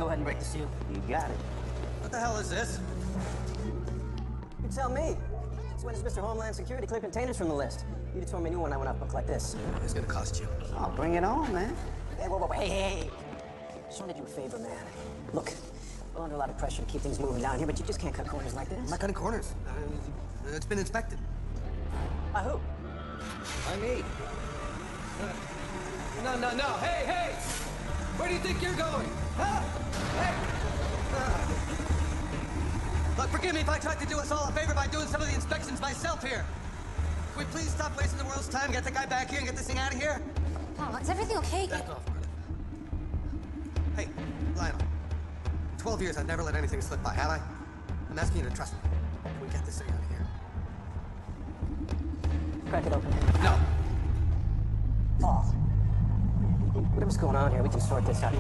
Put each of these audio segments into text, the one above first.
go ahead and break the seal. You got it. What the hell is this? You tell me. So when does Mr. Homeland Security clear containers from the list? You'd have told me a new one I went off book like this. It's gonna cost you. I'll bring it on, man. Hey, whoa, hey. Just want to do a favor, man. Look, we're under a lot of pressure to keep things moving down here, but you just can't cut corners like this. I'm not cutting corners. It's been inspected. By who? By me. No. Hey! Where do you think you're going? Huh? Hey! Look, forgive me if I tried to do us all a favor by doing some of the inspections myself here. Can we please stop wasting the world's time, get the guy back here, and get this thing out of here? Paul, is everything okay? Back off, Marla. Hey, Lionel. 12 years, I've never let anything slip by, have I? I'm asking you to trust me. Can we get this thing out of here? Crack it open. No. Paul. Whatever's going on here, we can sort this out.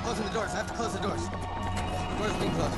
Closing the doors. I have to close the doors. The doors are being closed.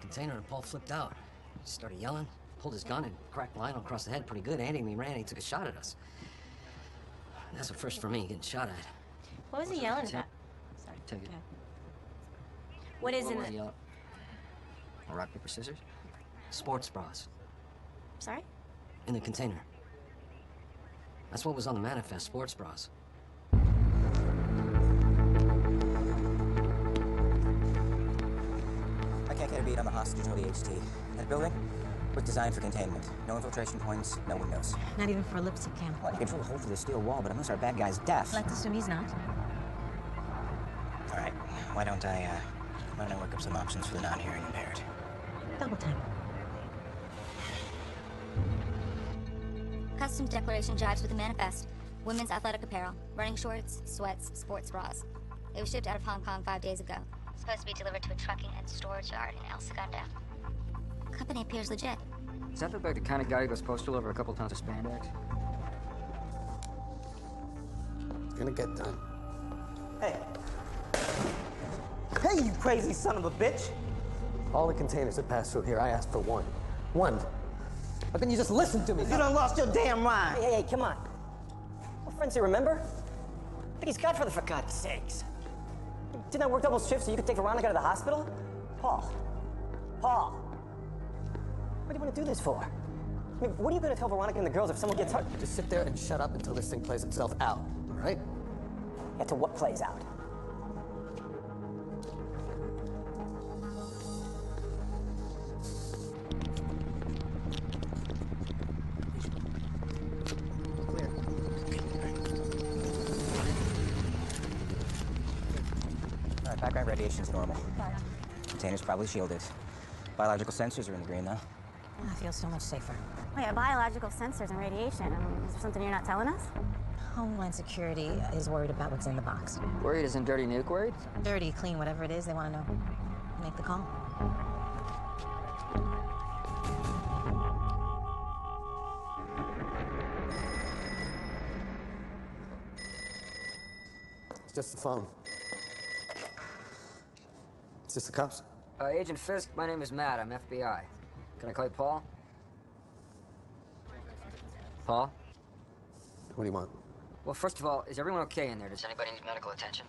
Container and Paul flipped out. He started yelling, pulled his gun, and cracked Lionel across the head pretty good. Andy and me ran, and he took a shot at us. That's a first for me, getting shot at. What was he yelling about? Sorry. Take it. What is in it? Rock, paper, scissors? Sports bras. Sorry? In the container. That's what was on the manifest, sports bras. I can't get a beat on the hostage or the HT. That building was designed for containment. No infiltration points, no windows. Not even for a lipstick can. Well, you can drill a hole through the steel wall, but unless our bad guy's deaf... Let's assume he's not. All right, why don't I work up some options for the non-hearing impaired? Double time. Customs declaration jives with the manifest. Women's athletic apparel, running shorts, sweats, sports bras. It was shipped out of Hong Kong 5 days ago. Supposed to be delivered to a trucking and storage yard in El Segundo. Company appears legit. Does that look like the kind of guy who goes postal over a couple tons of spandex? It's gonna get done. Hey. Hey, you crazy son of a bitch! All the containers that pass through here, I asked for one. One. How can you just listen to me? You done lost your damn mind. Hey, come on. We're friends here, remember? I think he's Godfather, for God's sakes. Didn't I work double shifts so you could take Veronica to the hospital? Paul. What do you want to do this for? I mean, what are you going to tell Veronica and the girls if someone gets hurt? Just sit there and shut up until this thing plays itself out, all right? Yeah, to what plays out? All right, background radiation's normal. Container's probably shielded. Biological sensors are in the green, though. I feel so much safer. Wait, biological sensors and radiation. Is there something you're not telling us? Homeland Security is worried about what's in the box. Worried isn't Dirty Nuke worried? Dirty, clean, whatever it is, they want to know. Make the call. It's just the phone. It's just the cops. Agent Fisk, my name is Matt. I'm FBI. Can I call you Paul? Paul? What do you want? Well, first of all, is everyone okay in there? Does anybody need medical attention?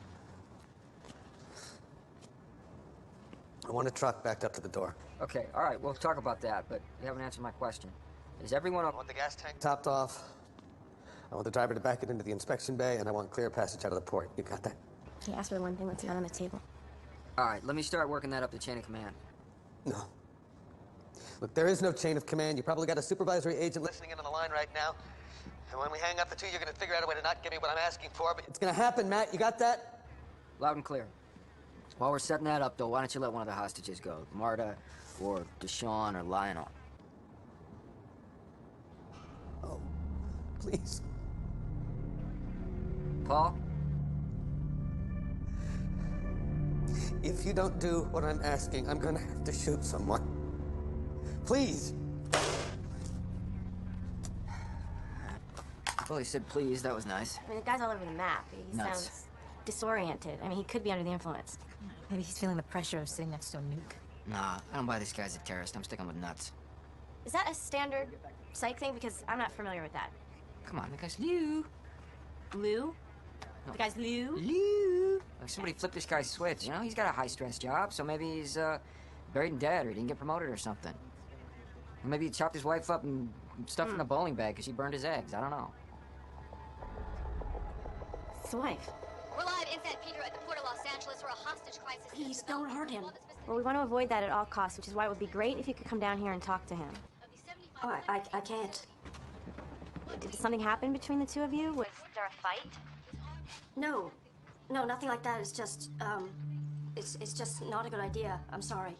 I want a truck backed up to the door. Okay, all right, we'll talk about that, but you haven't answered my question. Is everyone okay? I want the gas tank topped off. I want the driver to back it into the inspection bay, and I want clear passage out of the port. You got that? He asked for the one thing that's not on the table. All right, let me start working that up the chain of command. No. Look, there is no chain of command. You probably got a supervisory agent listening in on the line right now. And when we hang up the two, you're gonna figure out a way to not give me what I'm asking for, but it's gonna happen, Matt. You got that? Loud and clear. While we're setting that up, though, why don't you let one of the hostages go? Marta, or Deshaun, or Lionel. Oh, please. Paul? If you don't do what I'm asking, I'm gonna have to shoot someone. Please. Well, he said please. That was nice. I mean, the guy's all over the map. He Nuts. sounds disoriented. I mean, he could be under the influence. Maybe he's feeling the pressure of sitting next to a nuke. Nah, I don't buy this guy's a terrorist. I'm sticking with nuts. Is that a standard psych thing? Because I'm not familiar with that. Come on, the guy's Lou. Lou? The guy's Lou? Lou. Like somebody flipped this guy's switch. You know, he's got a high-stress job, so maybe he's buried and dead, or he didn't get promoted or something. Or maybe he chopped his wife up and stuffed her in a bowling bag because she burned his eggs. I don't know. His wife. We're live in San Pedro at the Port of Los Angeles where a hostage crisis. Please don't hurt him. Well, we want to avoid that at all costs, which is why it would be great if you could come down here and talk to him. Oh, I can't. Did something happen between the two of you? Was there a fight? No, nothing like that. It's just, it's just not a good idea. I'm sorry.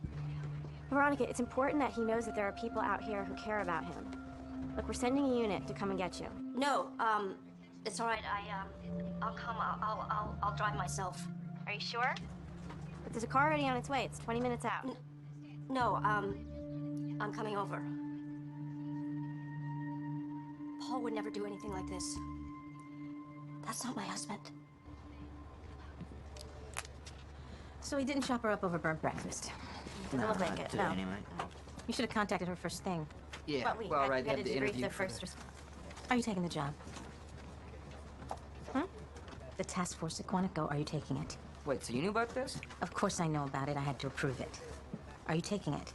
Veronica, it's important that he knows that there are people out here who care about him. Look, we're sending a unit to come and get you. No, it's all right. I'll come. I'll drive myself. Are you sure? But there's a car already on its way. It's 20 minutes out. No, I'm coming over. Paul would never do anything like this. That's not my husband. So he didn't chop her up over burnt breakfast. Doesn't look like it, no. Anyway. You should have contacted her first thing. Yeah, But we well, had, right, we had they to had the debrief interview the for first Are you taking the job? The task force at Quantico, are you taking it? Wait, so you knew about this? Of course I know about it. I had to approve it. Are you taking it?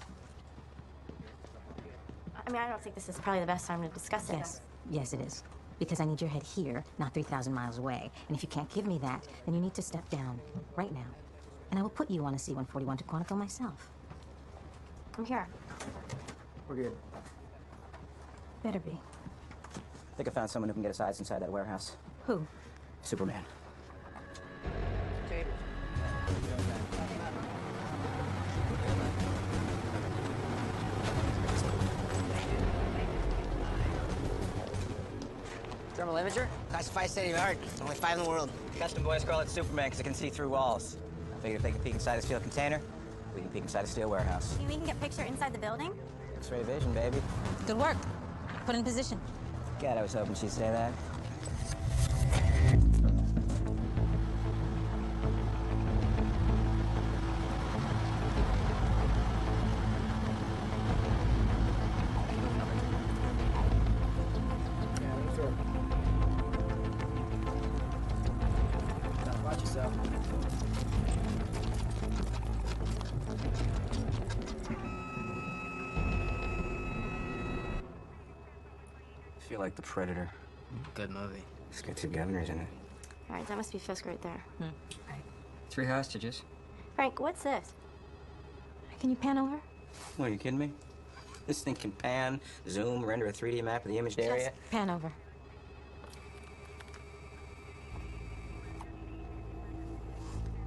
I mean, I don't think this is probably the best time to discuss it. Yes. Yes, it is. Because I need your head here, not 3,000 miles away. And if you can't give me that, then you need to step down right now. And I will put you on a C-141 to Quantico myself. I'm here. We're good. Better be. I think I found someone who can get us eyes inside that warehouse. Who? Superman. Thermal imager? Classified state of the art. Only 5 in the world. Custom boys call it Superman because it can see through walls. I figured if they can peek inside a steel container, we can peek inside a steel warehouse. You mean we can get a picture inside the building? X-ray vision, baby. Good work. Put in position. God, I was hoping she'd say that. Watch yourself. I feel like the Predator. Good movie. It's got 2 governors in it. All right, that must be Fisk right there. 3 hostages. Frank, what's this? Can you pan over? What, are you kidding me? This thing can pan, zoom, render a 3D map of the imaged area. Just pan over.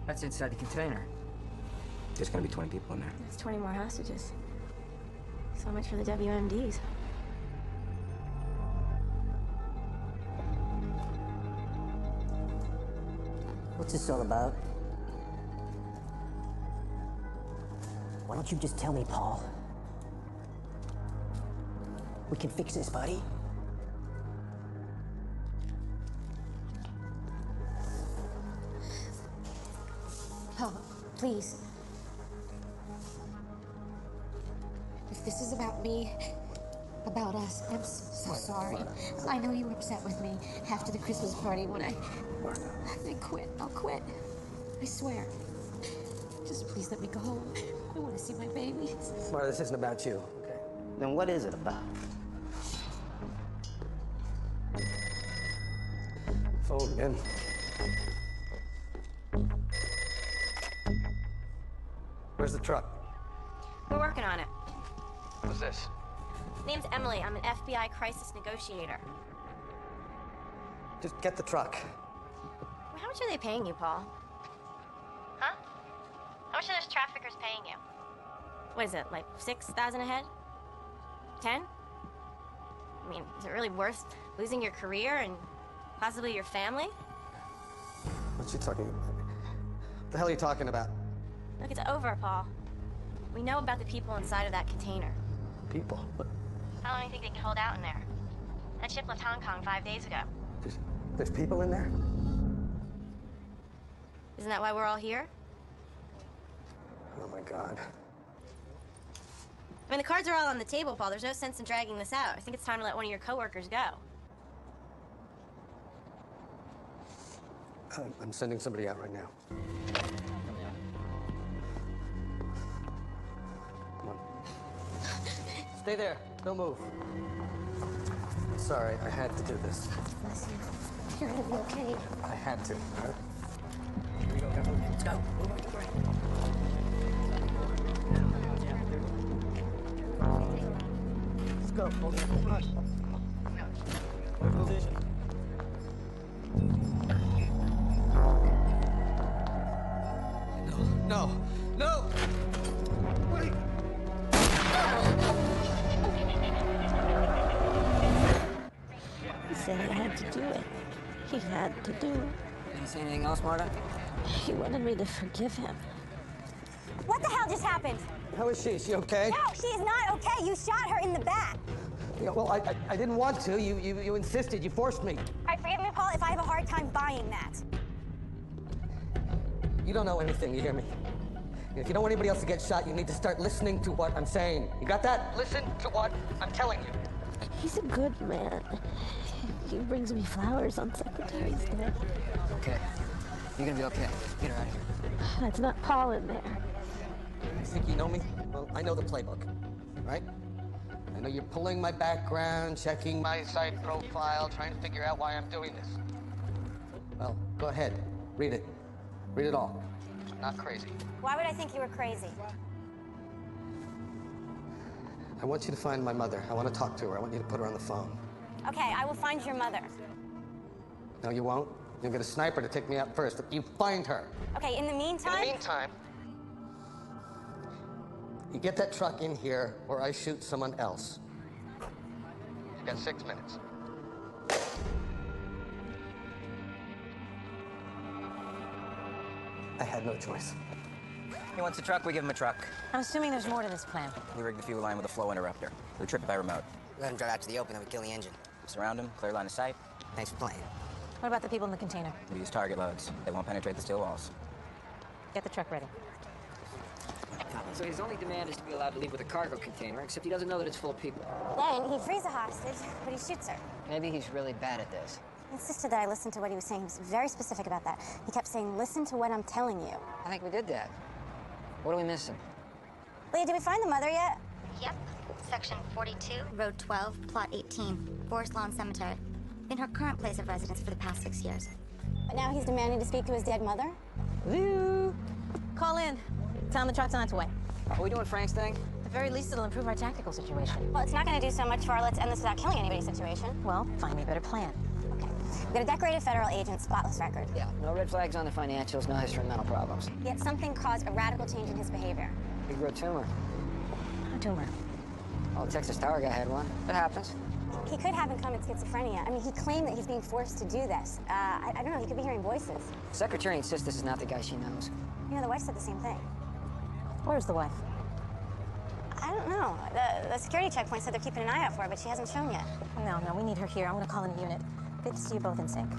That's inside the container. There's gonna be 20 people in there. There's 20 more hostages. So much for the WMDs. What's this all about? Why don't you just tell me, Paul? We can fix this, buddy. Paul, please. If this is about me, about us, I'm so sorry. I know you were upset with me after the Christmas party when I quit. I'll quit. I swear. Just please let me go home. I want to see my baby. Marta, this isn't about you, okay? Then what is it about? Phone again. Where's the truck? We're working on it. Who's this? Name's Emily. I'm an FBI crisis negotiator. Just get the truck. How much are they paying you, Paul? Huh? How much are those traffickers paying you? What is it, like 6,000 a head? 10? I mean, is it really worth losing your career and possibly your family? What's she talking about? What the hell are you talking about? Look, it's over, Paul. We know about the people inside of that container. People? What? How long do you think they can hold out in there? That ship left Hong Kong 5 days ago. There's people in there? Isn't that why we're all here? Oh my God. I mean, the cards are all on the table, Paul. There's no sense in dragging this out. I think it's time to let one of your coworkers go. I'm sending somebody out right now. Come on. Stay there. Don't move. Sorry, I had to do this. Bless you. You're gonna be okay. I had to. All right? Here we go, everyone. Let's go. Move on to the right. Let's go. Hold on. Hold on. Position. No. No. Wait. He said he had to do it. He had to do it. Did he say anything else, Marta? He wanted me to forgive him. What the hell just happened? How is she? Is she okay? No, she is not okay. You shot her in the back. Yeah, well, I didn't want to. You insisted. You forced me. All right, forgive me, Paul, if I have a hard time buying that. You don't know anything, you hear me? If you don't want anybody else to get shot, you need to start listening to what I'm saying. You got that? Listen to what I'm telling you. He's a good man. He brings me flowers on Secretary's Day. Okay. You're gonna be okay. Get her out of here. That's not Paul in there. You think you know me? Well, I know the playbook, right? I know you're pulling my background, checking my site profile, trying to figure out why I'm doing this. Well, go ahead. Read it. Read it all. I'm not crazy. Why would I think you were crazy? I want you to find my mother. I want to talk to her. I want you to put her on the phone. Okay, I will find your mother. No, you won't. You'll get a sniper to take me out first. You find her. Okay, in the meantime... In the meantime, you get that truck in here or I shoot someone else. You've got 6 minutes. I had no choice. He wants a truck, we give him a truck. I'm assuming there's more to this plan. We rig the fuel line with a flow interrupter. We trip it by remote. Let him drive out to the open, then we kill the engine. Surround him, clear line of sight. Thanks for playing. What about the people in the container? We use target loads. They won't penetrate the steel walls. Get the truck ready. So his only demand is to be allowed to leave with a cargo container, except he doesn't know that it's full of people. Then he frees a hostage, but he shoots her. Maybe he's really bad at this. He insisted that I listen to what he was saying. He was very specific about that. He kept saying, listen to what I'm telling you. I think we did that. What are we missing? Leah, did we find the mother yet? Yep. Section 42, Road 12, Plot 18, Forest Lawn Cemetery. In her current place of residence for the past 6 years. But now he's demanding to speak to his dead mother? Lou! Call in. Tell him the truck's on its way. Are we doing Frank's thing? At the very least, it'll improve our tactical situation. Well, it's not going to do so much for our let's end this without killing anybody situation. Well, find me a better plan. Okay. We've got a decorated federal agent, spotless record. Yeah, no red flags on the financials, no history of mental problems. Yet something caused a radical change in his behavior. He grew a tumor. A tumor. Oh, the Texas Tower guy had one. That happens. He could have uncommon schizophrenia. I mean, he claimed that he's being forced to do this. I don't know, he could be hearing voices. Secretary insists this is not the guy she knows. You know, the wife said the same thing. Where's the wife? I don't know. The security checkpoint said they're keeping an eye out for her, but she hasn't shown yet. No, we need her here. I'm gonna call in a unit. Good to see you both in sync.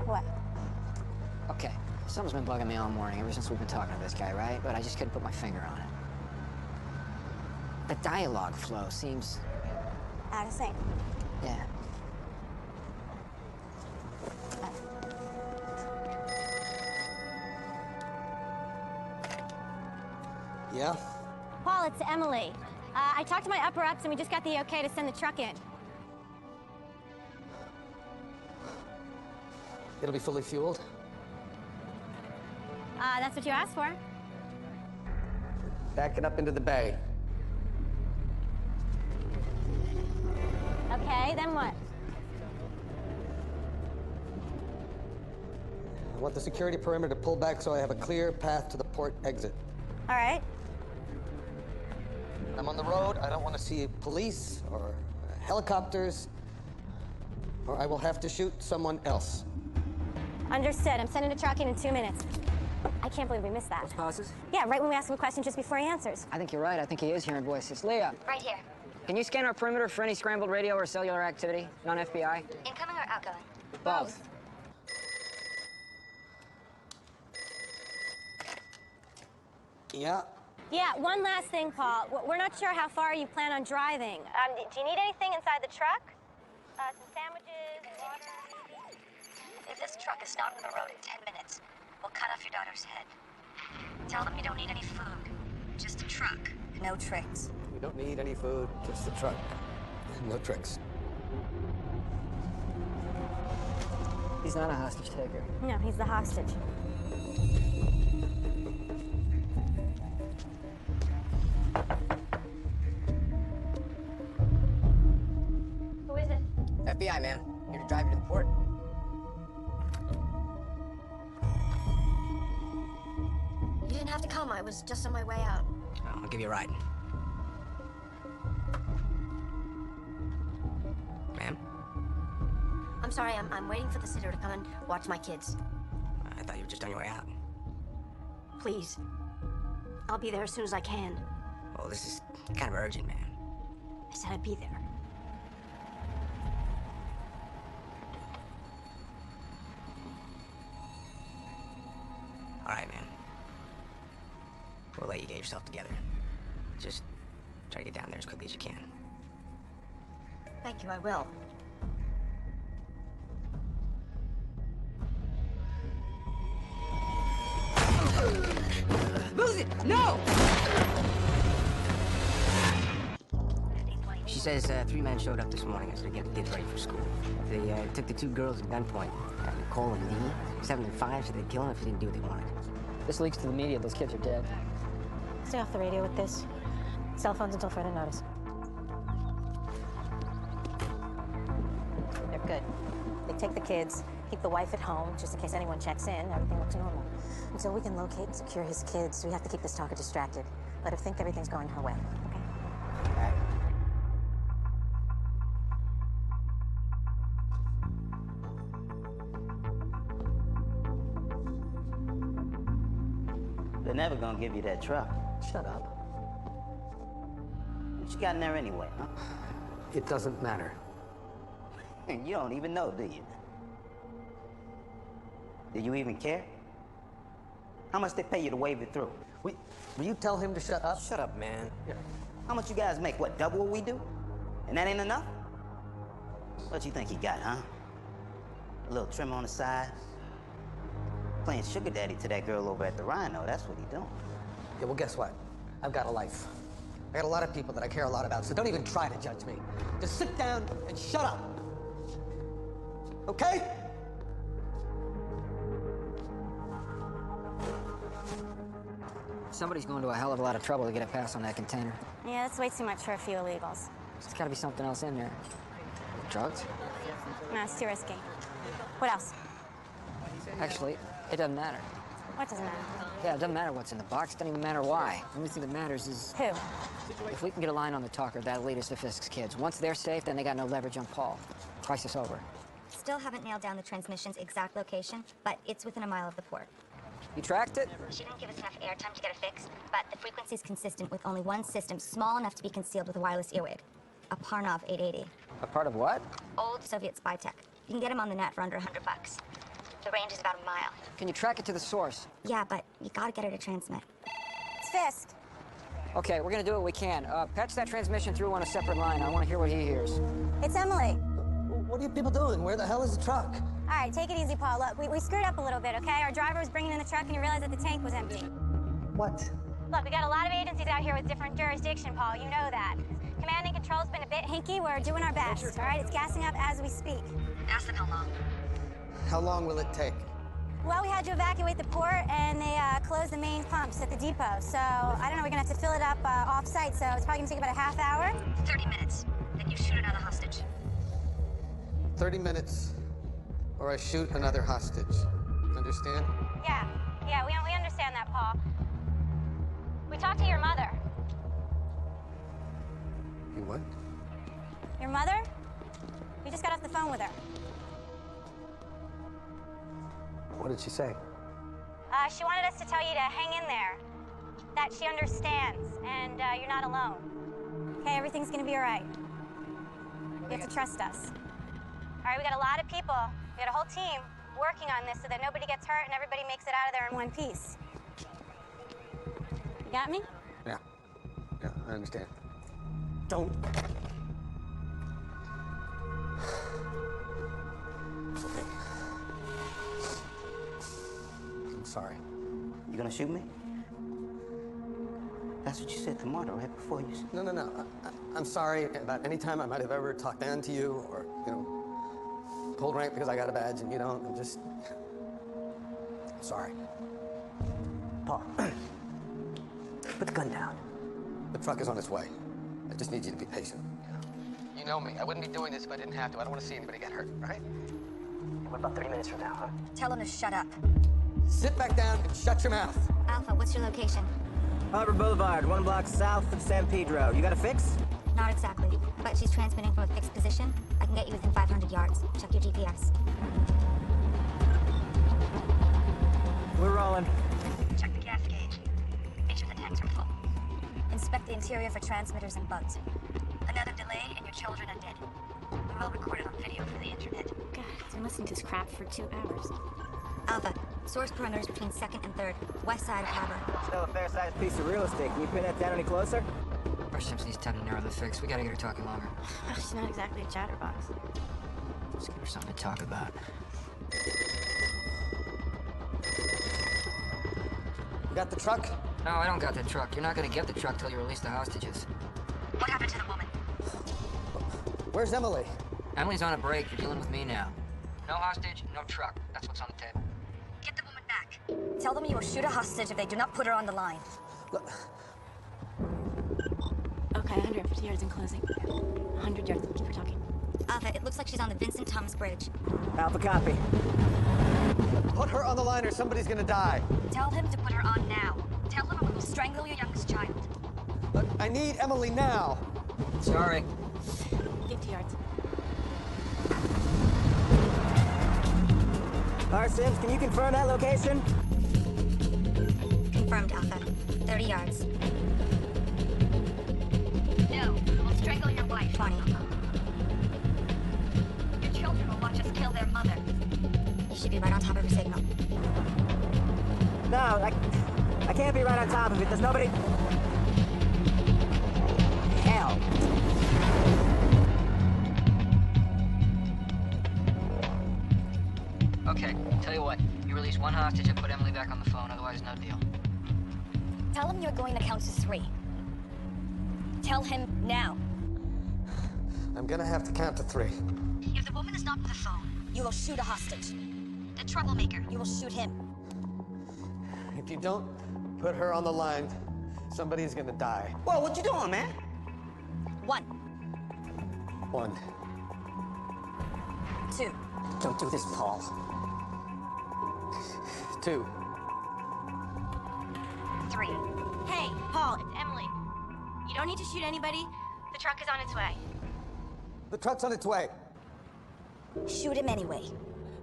What? Okay, something's been bugging me all morning, ever since we've been talking to this guy, right? But I just couldn't put my finger on it. The dialogue flow seems... Out of sync. Yeah. Yeah? Paul, it's Emily. I talked to my upper-ups, and we just got the okay to send the truck in. It'll be fully fueled. That's what you asked for. Back it up into the bay. Okay, then what? I want the security perimeter pulled back so I have a clear path to the port exit. All right. I'm on the road. I don't want to see police or helicopters, or I will have to shoot someone else. Understood. I'm sending a truck in 2 minutes. I can't believe we missed that. Those pauses? Yeah, right when we ask him a question just before he answers. I think you're right. I think he is hearing voices. Leah, Right here. can you scan our perimeter for any scrambled radio or cellular activity? Non-FBI? Incoming or outgoing? Both. Yeah. Yeah, one last thing, Paul. We're not sure how far you plan on driving. Do you need anything inside the truck? Some sandwiches, water? If this truck is not on the road in 10 minutes, we'll cut off your daughter's head. Tell them you don't need any food. Just a truck. No tricks. We don't need any food, just the truck. No tricks. He's not a hostage taker. No, he's the hostage. Who is it? FBI, man. Here to drive you to the port. You didn't have to come. I was just on my way out. I'll give you a ride. Ma'am? I'm sorry. I'm waiting for the sitter to come and watch my kids. I thought you were just on your way out. Please. I'll be there as soon as I can. Well, this is kind of urgent, man. I said I'd be there. All right, man. We'll let you get yourself together. Just try to get down there as quickly as you can. Thank you, I will. Lucy, no! She says 3 men showed up this morning as they get the kids ready for school. They took the 2 girls at gunpoint. Nicole and Dee. 7 and 5 said they'd kill them if they didn't do what they wanted. This leaks to the media. Those kids are dead. Stay off the radio with this. Cell phones until further notice. They're good. They take the kids, keep the wife at home, just in case anyone checks in. Everything looks normal. Until we can locate and secure his kids, we have to keep this talker distracted. Let her think everything's going her way, okay? They're never gonna give you that truck. Shut up. What you got in there anyway, huh? It doesn't matter. And you don't even know, do you? Do you even care? How much they pay you to wave it through? Will you tell him to shut up? Shut up, man. Yeah. How much you guys make? What, double what we do? And that ain't enough? What you think he got, huh? A little trim on the side? Playing sugar daddy to that girl over at the Rhino, that's what he doing. Yeah, well, guess what? I've got a life. I got a lot of people that I care a lot about, so don't even try to judge me. Just sit down and shut up. Okay? Somebody's going to a hell of a lot of trouble to get a pass on that container. Yeah, that's way too much for a few illegals. There's got to be something else in there. Drugs? No, it's too risky. What else? Actually, it doesn't matter. What doesn't matter? Yeah, it doesn't matter what's in the box. It doesn't even matter why. The only thing that matters is... Who? If we can get a line on the talker, that'll lead us to Fisk's kids. Once they're safe, then they got no leverage on Paul. Crisis over. Still haven't nailed down the transmission's exact location, but it's within a mile of the port. You tracked it? She didn't give us enough airtime to get it fixed, but the frequency's consistent with only one system small enough to be concealed with a wireless earwig. A Parnov 880. A part of what? Old Soviet spy tech. You can get them on the net for under $100. The range is about a mile. Can you track it to the source? Yeah, but you gotta get her to transmit. It's Fisk. Okay, we're gonna do what we can. Patch that transmission through on a separate line. I want to hear what he hears. It's Emily. What are you people doing? Where the hell is the truck? All right, take it easy, Paul. Look, we screwed up a little bit, okay? Our driver was bringing in the truck and he realized that the tank was empty. What? Look, we got a lot of agencies out here with different jurisdiction, Paul. You know that. Command and control's been a bit hinky. We're doing our best, all right? It's gassing up as we speak. Ask them how long. How long will it take? Well, we had to evacuate the port, and they closed the main pumps at the depot. So, I don't know, we're gonna have to fill it up off-site, so it's probably gonna take about a half hour. 30 minutes. Then you shoot another hostage. 30 minutes, or I shoot another hostage. Understand? Yeah, we understand that, Paul. We talked to your mother. You what? Your mother? We just got off the phone with her. What did she say? She wanted us to tell you to hang in there. That she understands, and you're not alone. Okay, everything's gonna be all right. You have to trust us. All right, we got a lot of people. We got a whole team working on this so that nobody gets hurt and everybody makes it out of there in one piece. You got me? Yeah, I understand. Don't. Okay. I'm sorry. You gonna shoot me? That's what you said to Marta right before you... No. I'm sorry about any time I might have ever talked down to you or, pulled rank because I got a badge and you don't. I'm sorry. Paul, put the gun down. The truck is on its way. I just need you to be patient. You know me. I wouldn't be doing this if I didn't have to. I don't want to see anybody get hurt, right? What about 30 minutes from now, huh? Tell him to shut up. Sit back down and shut your mouth. Alpha, what's your location? Harbor Boulevard, 1 block south of San Pedro. You got a fix? Not exactly, but she's transmitting from a fixed position. I can get you within 500 yards. Check your GPS. We're rolling. Check the gas gauge. Make sure the tanks are full. Inspect the interior for transmitters and bugs. Another delay and your children are dead. We will record it on video for the internet. God, I've been listening to this crap for 2 hours. Alpha, source perimeters between 2nd and 3rd, west side of Harbor. Still a fair-sized piece of real estate. Can you pin that down any closer? Rush Simpson needs time to narrow the fix. We gotta get her talking longer. She's not exactly a chatterbox. Let's give her something to talk about. You got the truck? No, I don't got the truck. You're not gonna get the truck till you release the hostages. What happened to the woman? Where's Emily? Emily's on a break. You're dealing with me now. No hostage, no truck. That's what's on the table. Get the woman back. Tell them you will shoot a hostage if they do not put her on the line. Look. Okay, 150 yards in closing. 100 yards. Keep her talking. Alpha, it looks like she's on the Vincent Thomas Bridge. Alpha copy. Put her on the line or somebody's gonna die. Tell him to put her on now. Tell him we will strangle your youngest child. Look, I need Emily now. Sorry. 50 yards. Sims, can you confirm that location? Confirmed, Alpha. 30 yards. No, we'll strangle your wife. 20. Your children will watch us kill their mother. You should be right on top of her signal. No, I can't be right on top of it. There's nobody... Hell. Okay, tell you what. You release one hostage and put Emily back on the phone, otherwise no deal. Tell him you're going to count to 3. Tell him now. I'm gonna have to count to 3. If the woman is not on the phone, you will shoot a hostage. The troublemaker, you will shoot him. If you don't put her on the line, somebody's gonna die. Whoa, what you doing, man? 1. 1. 2. Don't do this, Paul. 2. 3. Hey, Paul, it's Emily. You don't need to shoot anybody. The truck is on its way. The truck's on its way. Shoot him anyway.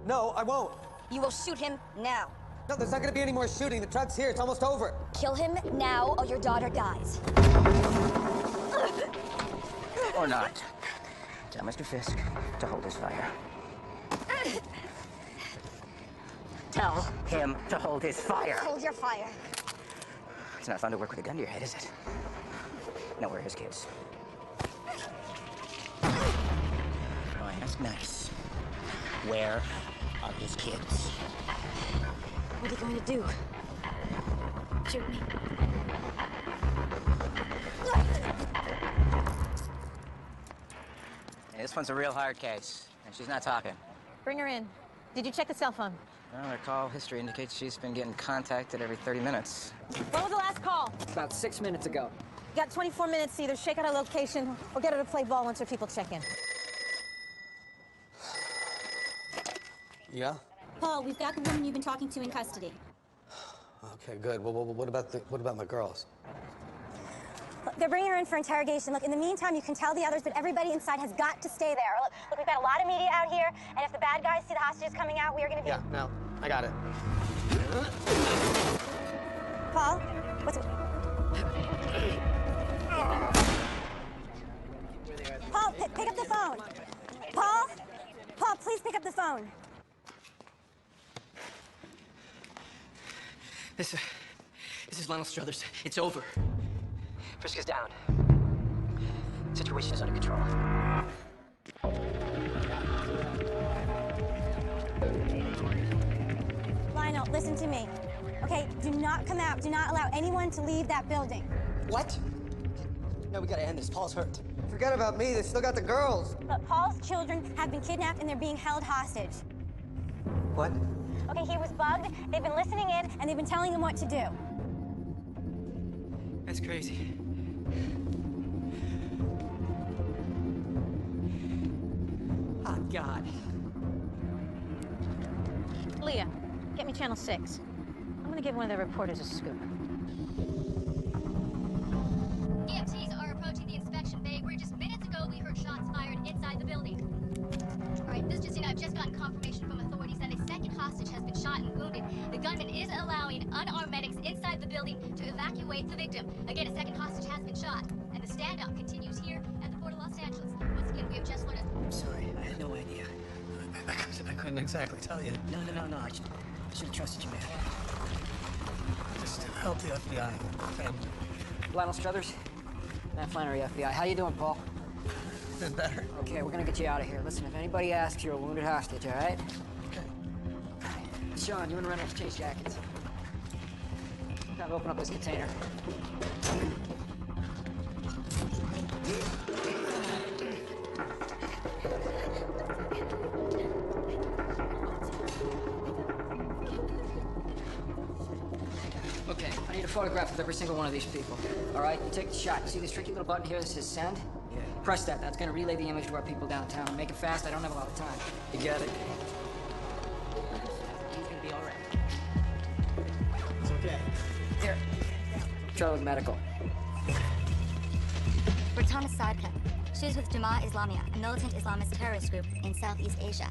No, I won't. You will shoot him now. No, there's not gonna be any more shooting. The truck's here. It's almost over. Kill him now or your daughter dies. Or not. Tell Mr. Fisk to hold his fire. Tell him to hold his fire. Hold your fire. It's not fun to work with a gun to your head, is it? No, where are his kids? Oh, that's nice. Where are his kids? What are you going to do? Shoot me. Hey, this one's a real hard case, and she's not talking. Bring her in. Did you check the cell phone? Well, her call history indicates she's been getting contacted every 30 minutes. When was the last call? About 6 minutes ago. You got 24 minutes to either shake out her location or get her to play ball once her people check in. Yeah? Paul, we've got the woman you've been talking to in custody. Okay, good. Well, what about my girls? Look, they're bringing her in for interrogation. Look, in the meantime, you can tell the others, but everybody inside has got to stay there. Look, we've got a lot of media out here, and if the bad guys see the hostages coming out, we are going to be... Yeah, no, I got it. Paul, what's... Paul, pick up the phone. Paul? Paul, please pick up the phone. This is Lionel Struthers. It's over. Frisk is down. Situation is under control. Lionel, listen to me. Okay, do not come out. Do not allow anyone to leave that building. What? No, we gotta end this. Paul's hurt. Forget about me. They still got the girls. Look, Paul's children have been kidnapped and they're being held hostage. What? Okay, he was bugged. They've been listening in and they've been telling him what to do. That's crazy. Oh, God. Leah, get me channel 6. I'm gonna give one of the reporters a scoop. EMTs are approaching the inspection bay where just minutes ago we heard shots fired inside the building. All right, this just in, I've just gotten confirmation from authorities that a second hostage has been shot and wounded. The gunman is allowing unarmed medics inside the building to evacuate the victim. Again, a second hostage has been shot, and the standoff continues here at the Port of Los Angeles. Once again, we have just learned... I'm sorry, I had no idea. I couldn't exactly tell you. No. I should have trusted you, man. Just help the FBI family. Lionel Struthers, Matt Flannery, FBI. How you doing, Paul? Been better. Okay, we're gonna get you out of here. Listen, if anybody asks, you're a wounded hostage, all right? Okay. Sean, you and Reynolds chase jackets. Gotta open up this container. Okay, I need a photograph of every single one of these people. All right, you take the shot. You see this tricky little button here that says send? Yeah. Press that. That's gonna relay the image to our people downtown. Make it fast. I don't have a lot of time. You got it. He's gonna be all right. It's okay. Here. Charlie Medical. We're Thomas Sadka. She was with Jamaat Islamiyah, a militant Islamist terrorist group in Southeast Asia.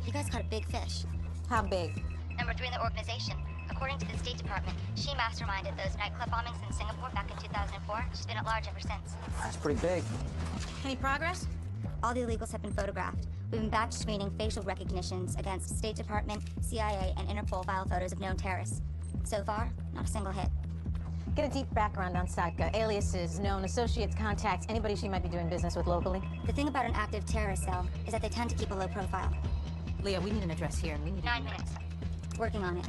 You guys caught a big fish. How big? Number 3 in the organization. According to the State Department, she masterminded those nightclub bombings in Singapore back in 2004. She's been at large ever since. That's pretty big. Any progress? All the illegals have been photographed. We've been batch screening facial recognitions against State Department, CIA, and Interpol file photos of known terrorists. So far, not a single hit. Get a deep background on Sadka. Aliases, known associates, contacts, anybody she might be doing business with locally. The thing about an active terrorist cell is that they tend to keep a low profile. Leah, we need an address here, and we need 9 minutes. Working on it.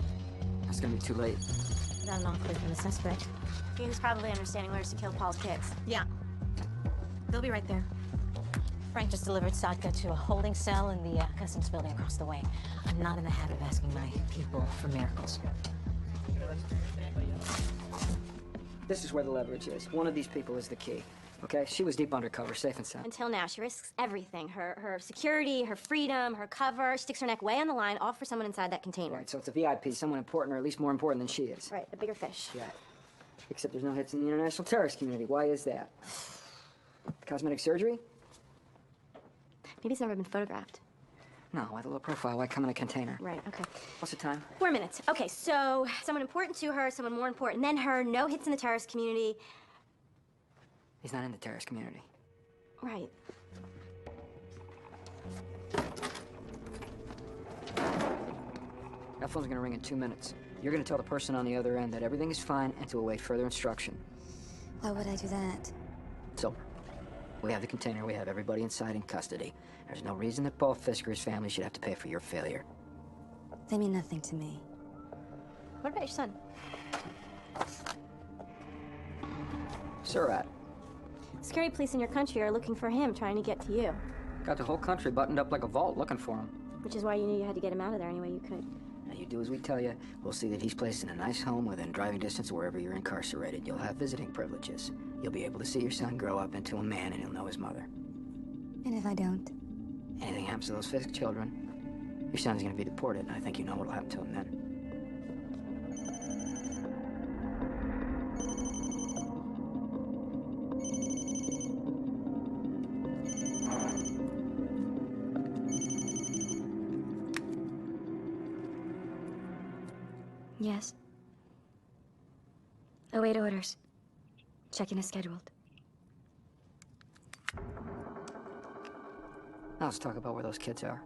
That's gonna be too late. Without an offer from the suspect. He was probably understanding orders to kill Paul's kids. Yeah. They'll be right there. Frank just delivered Sadka to a holding cell in the customs building across the way. I'm not in the habit of asking my people for miracles. This is where the leverage is. One of these people is the key. Okay? She was deep undercover, safe and sound. Until now, she risks everything. Her security, her freedom, her cover. She sticks her neck way on the line, all for someone inside that container. Right, so it's a VIP, someone important, or at least more important than she is. Right, a bigger fish. Yeah. Except there's no hits in the international terrorist community. Why is that? Cosmetic surgery? Maybe it's never been photographed. No, why the low profile? Why come in a container? Right, okay. What's the time? 4 minutes. Okay, so someone important to her, someone more important than her, no hits in the terrorist community. He's not in the terrorist community. Right. That phone's gonna ring in 2 minutes. You're gonna tell the person on the other end that everything is fine and to await further instruction. Why would I do that? So, we have the container, we have everybody inside in custody. There's no reason that Paul Fisker's family should have to pay for your failure. They mean nothing to me. What about your son? Surat. Security police in your country are looking for him, trying to get to you. Got the whole country buttoned up like a vault looking for him. Which is why you knew you had to get him out of there any way you could. Now, you do as we tell you. We'll see that he's placed in a nice home within driving distance of wherever you're incarcerated. You'll have visiting privileges. You'll be able to see your son grow up into a man, and he'll know his mother. And if I don't? Anything happens to those Fisk children, your son's gonna be deported, and I think you know what'll happen to him then. Yes. Await orders. Check-in is scheduled. Now let's talk about where those kids are.